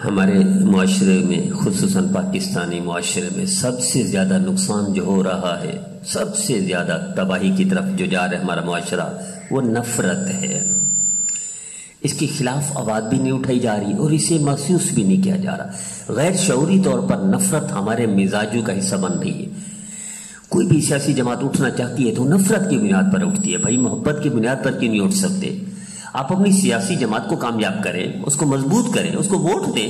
ہمارے معاشرے میں خصوصاً پاکستانی معاشرے میں سب سے زیادہ نقصان جو ہو رہا ہے، سب سے زیادہ تباہی کی طرف جو جا رہا ہے ہمارا معاشرہ، وہ نفرت ہے۔ اس کے خلاف آواز بھی نہیں اٹھائی جا رہی اور اسے محسوس بھی نہیں کیا جا رہا۔ غیر شعوری طور پر نفرت ہمارے مزاجوں کا حصہ بن رہی ہے۔ کوئی بھی سیاسی جماعت اٹھنا چاہتی ہے تو نفرت کی بنیاد پر اٹھتی ہے۔ بھائی محبت کی بنیاد پر کیوں نہیں اٹھ سکتے؟ آپ اپنی سیاسی جماعت کو کامیاب کریں، اس کو مضبوط کریں، اس کو ووٹ دیں،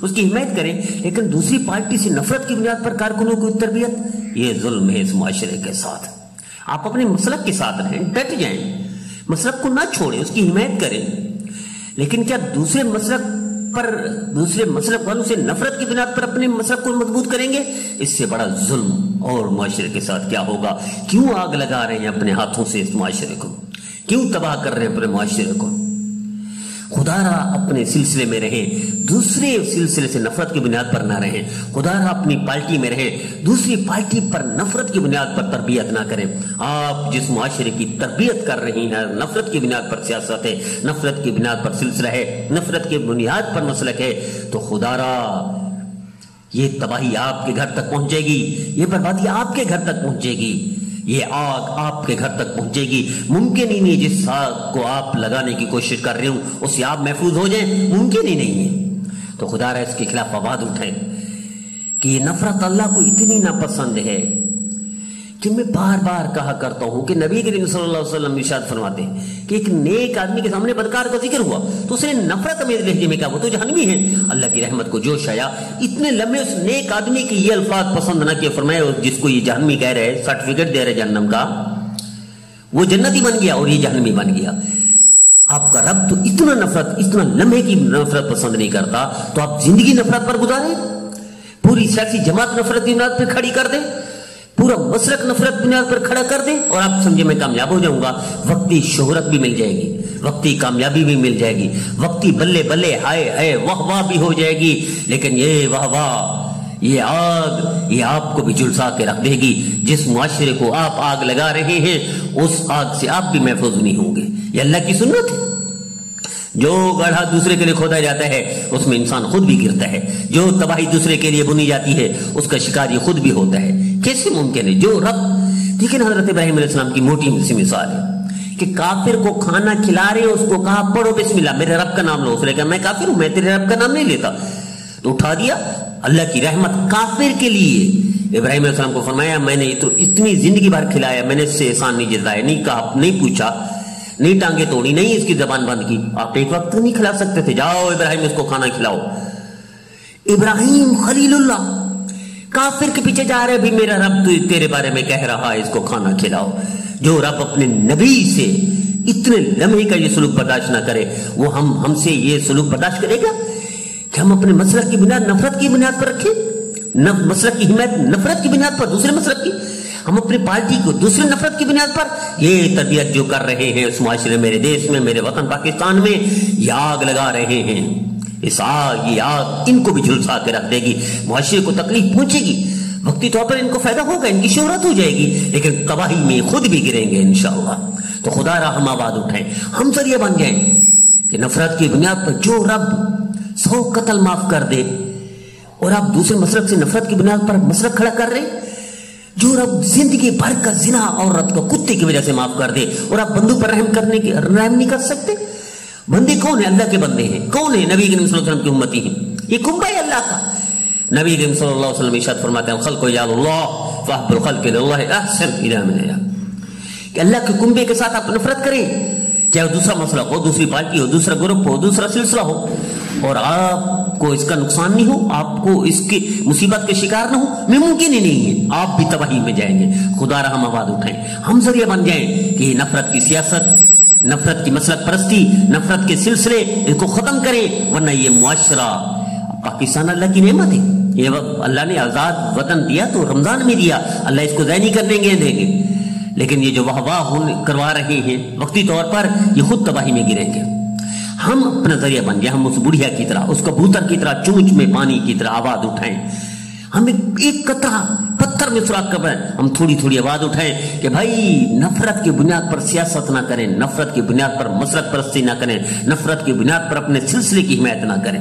اس کی حمایت کریں، لیکن دوسری پارٹی سے نفرت کی بنیاد پر کارکنوں کی تربیت، یہ ظلم ہے اس معاشرے کے ساتھ۔ آپ اپنے مسلک کے ساتھ رہیں، ڈٹ جائیں، مسلک کو نہ چھوڑیں، اس کی حمایت کریں، لیکن کیا دوسرے مسلک والوں سے نفرت کی بنیاد پر اپنے مسلک کو مضبوط کریں گے؟ اس سے بڑا ظلم اور معاشرے کے ساتھ کیا ہوگا؟ کیوں آگ لگا رہے ہیں اپنے ہاتھوں سے اس معاشرے کو؟ کیوں تباہ کر رہے ہیں اپنے معاشرے کو؟ خدا را اپنے سلسلے میں رہیں، دوسرے سلسلے سے نفرت کی بنیاد پر نہ رہیں۔ خدا را اپنی پارٹی میں رہیں، دوسری پارٹی پر نفرت کی بنیاد پر تربیت نہ کریں۔ آپ جس معاشرے کی تربیت کر رہی ہیں، نفرت کی بنیاد پر سیاست ہے، نفرت کی بنیاد پر سلسلہ ہے، نفرت کی بنیاد پر مسلک ہے، تو خدا را یہ تباہی آپ کے گھر تک پہنچے گی، یہ بربادی آپ کے گھر تک پہنچے گی، یہ آگ آپ کے گھر تک پہنچے گی۔ ممکن ہی نہیں جس آگ کو آپ لگانے کی کوشش کر رہے ہوں اس سے آپ محفوظ ہو جائیں، ممکن ہی نہیں ہے۔ تو خدا را اس کے خلاف آواز اٹھائیں کہ یہ نفرت اللہ کو اتنی ناپسند ہے کہ میں بار بار کہا کرتا ہوں کہ نبی کریم صلی اللہ علیہ وسلم ارشاد فرماتے ہیں کہ ایک نیک آدمی کے سامنے بدکار کا ذکر ہوا تو اس نے نفرت امیز لہجے میں کہا وہ تو جہنمی ہے۔ اللہ کی رحمت کو جوش آیا، اتنے لمحے اس نیک آدمی کی یہ الفاظ پسند نہ کیے، فرمایا جس کو یہ جہنمی کہہ رہے، سرٹیفکیٹ دے رہے جہنم کا، وہ جنتی بن گیا اور یہ جہنمی بن گیا۔ آپ کا رب تو اتنا لمحے کی نفرت پسند نہیں کرتا، تو آپ زندگی نفرت پر گزاریں، پوری سیاسی جماعت نفرت کی بنیاد پر کھڑی کر دیں، پورا مسلک نفرت بنیاد پر کھڑا کر دیں، اور آپ سمجھے میں کامیاب ہو جاؤں گا۔ وقتی شہرت بھی مل جائے گی، وقتی کامیابی بھی مل جائے گی، وقتی بلے بلے ہائے ہائے واہ واہ بھی ہو جائے گی، لیکن یہ واہ واہ، یہ آگ، یہ آپ کو بھی جھلسا کے رکھ دے گی۔ جس معاشرے کو آپ آگ لگا رہے ہیں اس آگ سے آپ بھی محفوظ نہیں ہوں گے۔ یہ اللہ کی سنت ہے۔ جو گڑھا دوسرے کے لیے کھودا جاتا ہے اس میں انسان خود بھی گرتا ہے، جو تباہی دوسرے کے لیے بنی جاتی ہے اس کا شکار یہ خود بھی ہوتا ہے۔ کیسے ممکن ہے؟ جو رب، لیکن حضرت ابراہیم علیہ السلام کی موٹی سی مثال ہے کہ کافر کو کھانا کھلا رہے، اس کو کہا پڑھو بسم اللہ، میرے رب کا نام لو، اس نے کہا میں کافر ہوں، میں تیرے رب کا نام نہیں لیتا، تو اٹھا دیا۔ اللہ کی رحمت کافر کے لیے، ابراہیم علیہ السلام کو فرمایا میں نے اتنی زندگی بھر کھلایا، میں نے اس سے احسان نہیں جتایا، نہیں کہا، نہیں پوچھا، نہیں ٹانگیں توڑی، نہیں اس کی زبان بند کی، آپ ایک وقت نہیں کھلا سکتے تھے، جاؤ ابراہیم اس کو کھانا کھلاؤ۔ ابراہیم خلیل اللہ کافر کے پیچھے جا رہے، بھی میرا رب تو تیرے بارے میں کہہ رہا ہے اس کو کھانا کھلاؤ۔ جو رب اپنے نبی سے اتنے لمحے کا یہ سلوک برداشت نہ کرے، وہ ہم سے یہ سلوک برداشت کرے گا کہ ہم اپنے مسلک کی بنیاد نفرت کی بنیاد پر رکھیں، مسلک کی حمایت نفرت کی بنیاد پر، دوسرے مسلک کی، ہم اپنی پارٹی کو دوسرے نفرت کی بنیاد پر، یہ تربیت جو کر رہے ہیں اس معاشرے، میرے دیش میں، میرے وطن پاکستان میں، یہ آگ لگا رہے ہیں۔ اس یہ آگ ان کو بھی جھلسا کے رکھ دے گی، معاشرے کو تکلیف پہنچے گی، وقتی طور پر ان کو فائدہ ہوگا، ان کی شہرت ہو جائے گی، لیکن تباہی میں خود بھی گریں گے انشاءاللہ۔ تو خدا را ہم آواز اٹھائیں، ہم ذریعہ بن جائیں کہ نفرت کی بنیاد پر جو رب 100 قتل معاف کر دے، اور آپ دوسرے مسلک سے نفرت کی بنیاد پر مسلک کھڑا کر رہے، جو رب زندگی بھر کا زنا عورت کو کتے کی وجہ سے معاف کر دے، اور آپ بندوں پر رحم نہیں کر سکتے۔ بندے کون ہیں؟ اللہ کے بندے ہیں۔ کون ہیں؟ نبی کریم صلی اللہ علیہ وسلم کی امتی ہیں۔ یہ کنبہ ہے اللہ کا۔ نبی کریم صلی اللہ علیہ وسلم ارشاد فرماتے ہیں الخلق یعل اللہ فاحب الخلق للہ احسن الی من یعل، کہ اللہ کے کنبے کے ساتھ آپ نفرت کریں، چاہے وہ دوسرا مسلک ہو، دوسری پارٹی ہو، دوسرا گروپ ہو، دوسرا سلسلہ ہو، اور آپ کو اس کا نقصان نہیں ہو، آپ کو اس کی مصیبت کے شکار نہ ہو، میں ممکن ہی نہیں ہے، آپ بھی تباہی میں جائیں گے۔ خدا را ہم آواز اٹھائیں، ہم ذریعہ بن جائیں کہ یہ نفرت کی سیاست، نفرت کی مسلک پرستی، نفرت کے سلسلے، ان کو ختم کریں، ورنہ یہ معاشرہ، پاکستان اللہ کی نعمت ہے، یہ اللہ نے آزاد وطن دیا تو رمضان میں دیا، اللہ اس کو ضائع نہیں کرنے دیں گے، لیکن یہ جو واہ واہ کروا رہے ہیں وقتی طور پر، یہ خود تباہی میں گریں گے۔ ہم اپنا ذریعہ بن جائیں، ہم اس بڑھیا کی طرح، اس کبوتر کی طرح، چونچ میں پانی کی طرح آواز اٹھائیں، ہم ایک قطرہ پتھر میں سوراخ کر رہے ہیں، ہم تھوڑی تھوڑی آواز اٹھائیں کہ بھائی نفرت کی بنیاد پر سیاست نہ کریں، نفرت کی بنیاد پر مسلک پرستی نہ کریں، نفرت کی بنیاد پر اپنے سلسلے کی حمایت نہ کریں۔